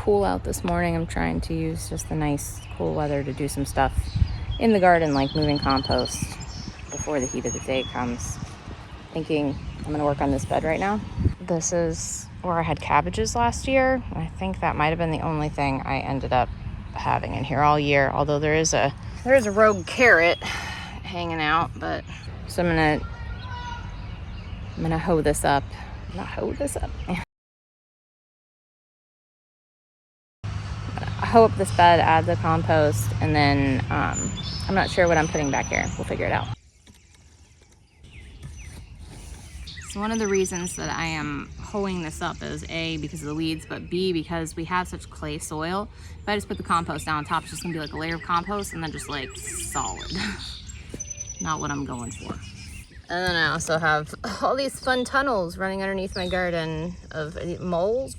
cool out this morning. I'm trying to use just the nice cool weather to do some stuff in the garden, like moving compost before the heat of the day comes. Thinking I'm gonna work on this bed right now. This is where I had cabbages last year. I think that might have been the only thing I ended up having in here all year, although there is a rogue carrot hanging out. But so I'm gonna hoe this up. Not hoe this up. Hoe up this bed, add the compost, and then I'm not sure what I'm putting back here. We'll figure it out. So one of the reasons that I am hoeing this up is A, because of the weeds, but B, because we have such clay soil. If I just put the compost down on top, it's just gonna be like a layer of compost and then just like solid. Not what I'm going for. And then I also have all these fun tunnels running underneath my garden of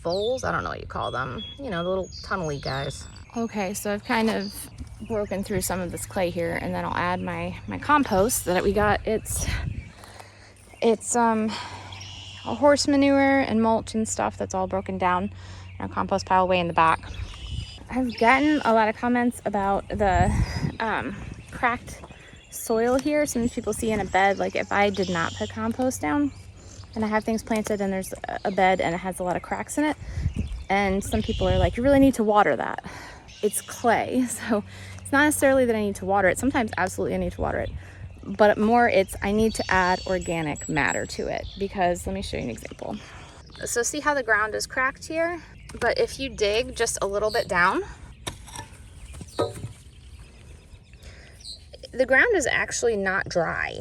voles, I don't know what you call them. You know, the little tunnely guys. Okay, so I've kind of broken through some of this clay here, and then I'll add my compost that we got. It's a horse manure and mulch and stuff that's all broken down in a compost pile way in the back. I've gotten a lot of comments about the cracked soil here. Some people see in a bed, like if I did not put compost down and I have things planted and there's a bed and it has a lot of cracks in it, and some people are like, you really need to water that. It's clay, so it's not necessarily that I need to water it. Sometimes absolutely I need to water it, but more it's I need to add organic matter to it, because let me show you an example. So see how the ground is cracked here? But if you dig just a little bit down, the ground is actually not dry.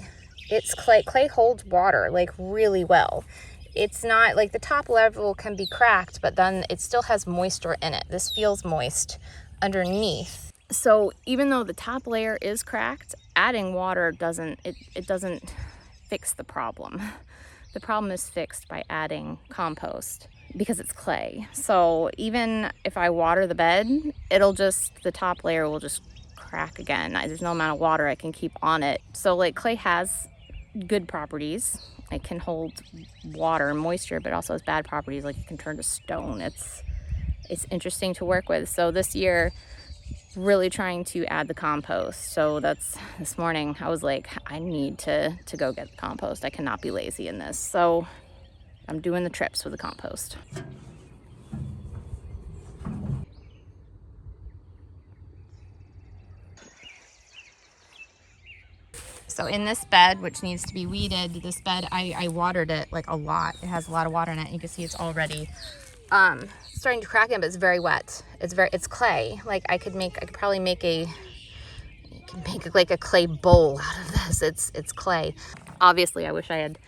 It's clay. Clay holds water like really well. It's not like the top level can be cracked, but then it still has moisture in it. This feels moist underneath. So even though the top layer is cracked, adding water doesn't fix the problem. The problem is fixed by adding compost because it's clay. So even if I water the bed, the top layer will just crack again. There's no amount of water I can keep on it. So like clay has good properties. It can hold water and moisture, but it also has bad properties, like it can turn to stone. It's interesting to work with. So this year, really trying to add the compost. So that's this morning I was like, I need to go get the compost. I cannot be lazy in this. So I'm doing the trips with the compost. So in this bed, which needs to be weeded, this bed, I watered it like a lot. It has a lot of water in it. You can see it's already starting to crack in, but it's very wet. It's clay. Like I could probably make like a clay bowl out of this. It's clay. Obviously, I wish I had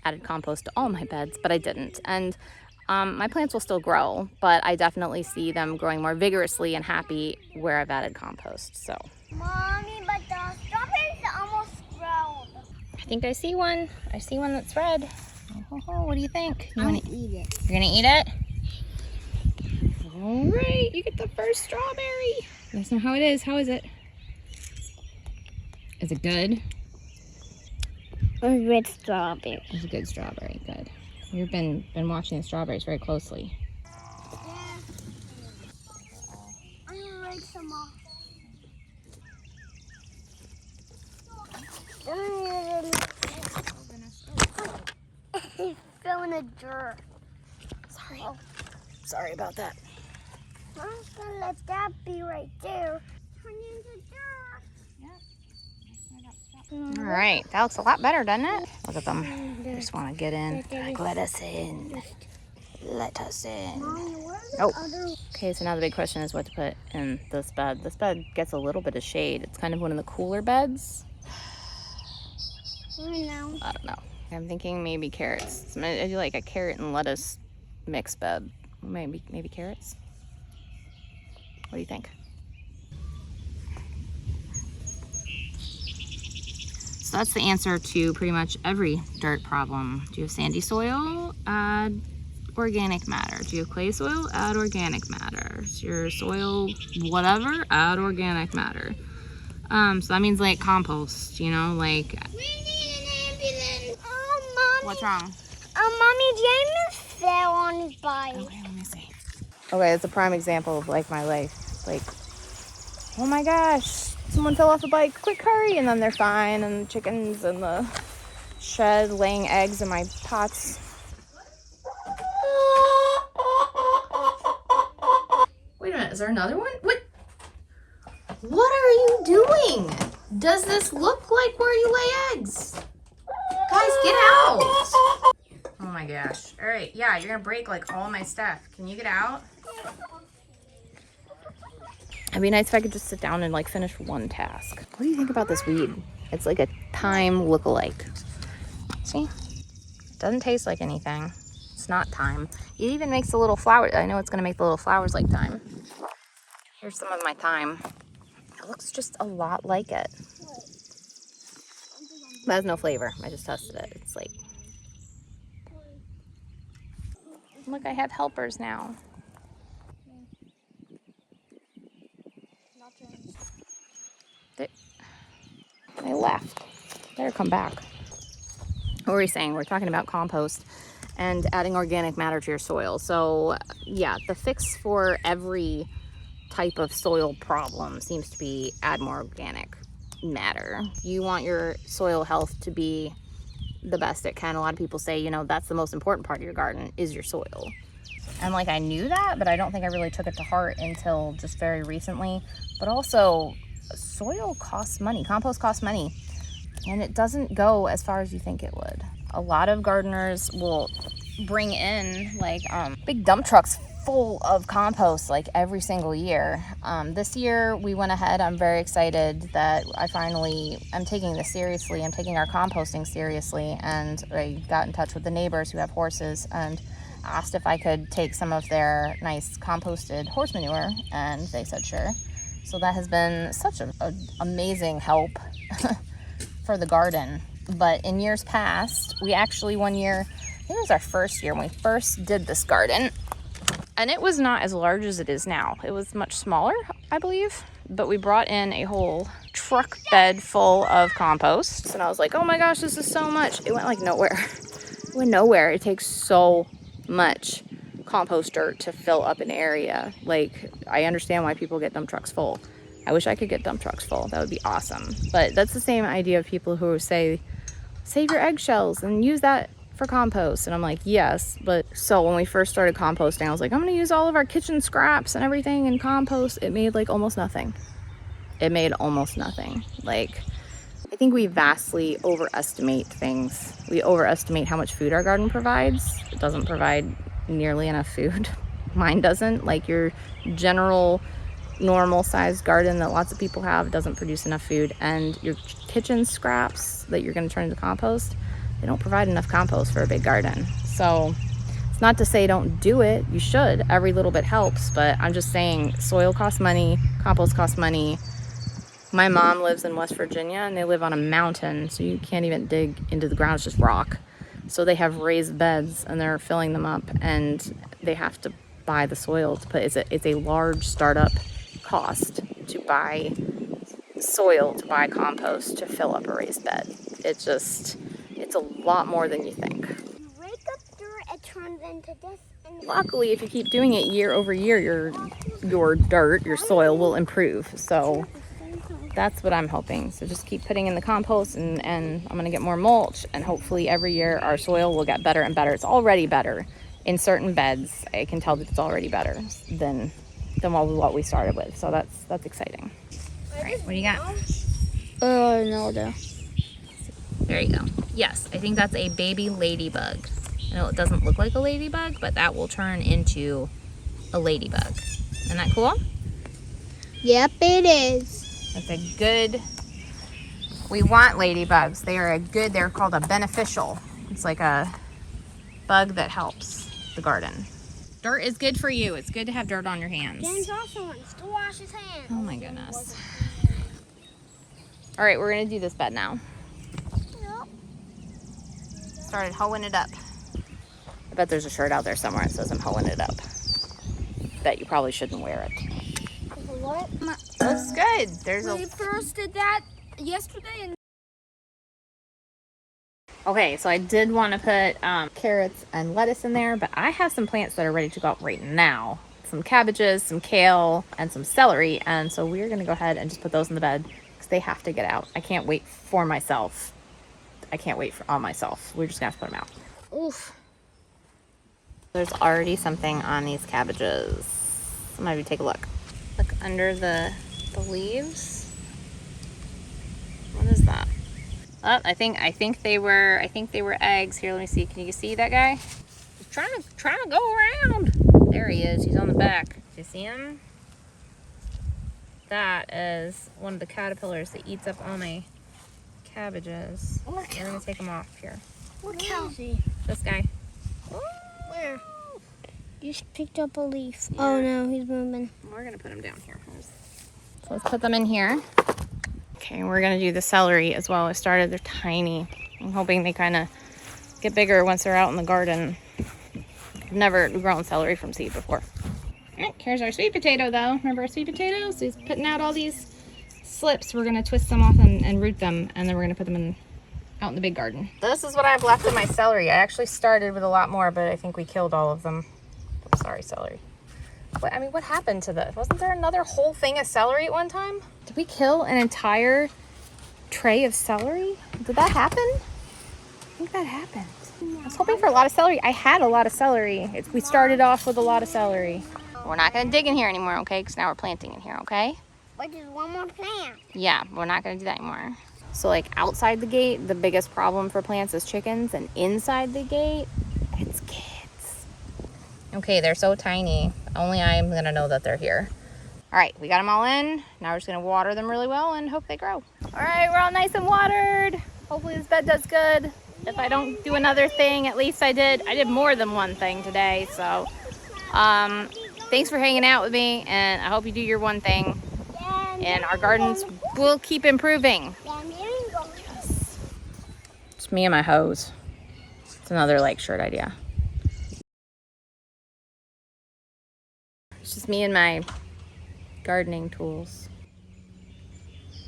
added compost to all my beds, but I didn't. And my plants will still grow, but I definitely see them growing more vigorously and happy where I've added compost. So. Mommy, but the strawberries are almost grown. I think I see one. I see one that's red. Oh, what do you think? I'm gonna eat it. You're gonna eat it? All right, you get the first strawberry. Let us know how it is. How is it? Is it good? A red strawberry. It's a good strawberry. Good. You've been watching the strawberries very closely. Yeah. I'm gonna rake some off. It's still in the dirt. Sorry. Oh. Sorry about that. I'm gonna let that be right there. Turn into dirt. All right, that looks a lot better, doesn't it? Look at them. They just want to get in. Like, let us in. Let us in. Oh. Okay, so now the big question is what to put in this bed. This bed gets a little bit of shade. It's kind of one of the cooler beds. I don't know. I'm thinking maybe carrots. I do like a carrot and lettuce mix bed. Maybe carrots. What do you think? So that's the answer to pretty much every dirt problem. Do you have sandy soil? Add organic matter. Do you have clay soil? Add organic matter. Is your soil whatever? Add organic matter. So that means like compost, you know, like. We need an ambulance. Oh, Mommy. What's wrong? Mommy, James fell on his bike. Okay, let me see. Okay, it's a prime example of like my life. Like, oh my gosh, someone fell off a bike, quick hurry, and then they're fine, and the chickens and the shed laying eggs in my pots. Wait a minute, is there another one? What are you doing? Does this look like where you lay eggs? Guys, get out! Oh my gosh. All right, yeah, you're gonna break like all my stuff. Can you get out? It'd be nice if I could just sit down and like finish one task. What do you think about this weed? It's like a thyme lookalike. See? Doesn't taste like anything. It's not thyme. It even makes the little flowers. I know it's gonna make the little flowers like thyme. Here's some of my thyme. It looks just a lot like it. It has no flavor. I just tested it. It's like, look, I have helpers now. They left. Better come back. What were we saying? We're talking about compost and adding organic matter to your soil. So yeah, the fix for every type of soil problem seems to be add more organic matter. You want your soil health to be the best it can. A lot of people say, you know, that's the most important part of your garden is your soil. And like, I knew that, but I don't think I really took it to heart until just very recently. But also, soil costs money, compost costs money, and it doesn't go as far as you think it would. A lot of gardeners will bring in like big dump trucks full of compost like every single year. This year we went ahead. I'm very excited that I finally am taking this seriously. I'm taking our composting seriously, and I got in touch with the neighbors who have horses and asked if I could take some of their nice composted horse manure, and they said sure. So that has been such an amazing help for the garden. But in years past, we actually one year, I think it was our first year when we first did this garden, and it was not as large as it is now. It was much smaller, I believe, but we brought in a whole truck bed full of compost, and I was like, oh my gosh, this is so much. It went like nowhere. It went nowhere. It takes so much compost dirt to fill up an area. Like, I understand why people get dump trucks full. I wish I could get dump trucks full. That would be awesome. But that's the same idea of people who say, save your eggshells and use that for compost. And I'm like, yes, but so when we first started composting, I was like, I'm gonna use all of our kitchen scraps and everything in compost. It made like almost nothing. It made almost nothing. Like, I think we vastly overestimate things. We overestimate how much food our garden provides. It doesn't provide nearly enough food. Mine doesn't. Like, your general normal sized garden that lots of people have doesn't produce enough food, and your kitchen scraps that you're going to turn into compost, they don't provide enough compost for a big garden. So it's not to say don't do it. You should. Every little bit helps, but I'm just saying soil costs money, compost costs money. My mom lives in West Virginia, and they live on a mountain, so you can't even dig into the ground. It's just rock. So they have raised beds, and they're filling them up, and they have to buy the soil to put. It's a large startup cost to buy soil, to buy compost, to fill up a raised bed. It's a lot more than you think. You rake up dirt, it turns into this. And Luckily, if you keep doing it year over year, your dirt, your soil will improve. So that's what I'm hoping. So just keep putting in the compost, and I'm gonna get more mulch, and hopefully every year our soil will get better and better. It's already better in certain beds. I can tell that it's already better than what we started with. So that's exciting. All right, what do you got? no, though. There you go. Yes, I think that's a baby ladybug. I know it doesn't look like a ladybug, but that will turn into a ladybug. Isn't that cool? Yep, it is. That's a good, we want ladybugs. They're called a beneficial. It's like a bug that helps the garden. Dirt is good for you. It's good to have dirt on your hands. James also wants to wash his hands. Oh my goodness. All right, we're gonna do this bed now. Yep. Started hoeing it up. I bet there's a shirt out there somewhere that says I'm hoeing it up. Bet you probably shouldn't wear it. What? Looks good. We first did that yesterday, and Okay, so I did want to put carrots and lettuce in there, but I have some plants that are ready to go up right now. some cabbages, some kale, and some celery. And so we're gonna go ahead and just put those in the bed because they have to get out. I can't wait for myself. I can't wait on myself. We're just gonna have to put them out. Oof. There's already something on these cabbages. Maybe take a look. Look under the leaves. What is that? Oh, I think they were eggs. Here, let me see. Can you see that guy? He's trying to go around. There he is. He's on the back. Do you see him? That is one of the caterpillars that eats up all my cabbages. I'm gonna take him off here. What is he? This guy. Where? You just picked up a leaf. Yeah. Oh no, he's moving. We're gonna put him down here. So let's put them in here. Okay, we're gonna do the celery as well. I started, they're tiny. I'm hoping they kind of get bigger once they're out in the garden. I've never grown celery from seed before. All right, here's our sweet potato though. Remember our sweet potatoes? He's putting out all these slips. We're gonna twist them off and root them, and then we're gonna put them out in the big garden. This is what I've left of my celery. I actually started with a lot more, but I think we killed all of them. I'm sorry, celery. But, I mean, what happened to this? Wasn't there another whole thing of celery at one time? Did we kill an entire tray of celery? Did that happen? I think that happened. I was hoping for a lot of celery. I had a lot of celery. We started off with a lot of celery. We're not going to dig in here anymore, okay? Because now we're planting in here, okay? But there's one more plant. Yeah, we're not going to do that anymore. So, like, outside the gate, the biggest problem for plants is chickens. And inside the gate, it's kids. Okay, they're so tiny. Only I'm going to know that they're here. All right, we got them all in. Now we're just going to water them really well and hope they grow. All right, we're all nice and watered. Hopefully this bed does good. If I don't do another thing, at least I did more than one thing today. So, thanks for hanging out with me, and I hope you do your one thing. And our gardens will keep improving. Yes. It's me and my hose. It's another like shirt idea. It's just me and my gardening tools.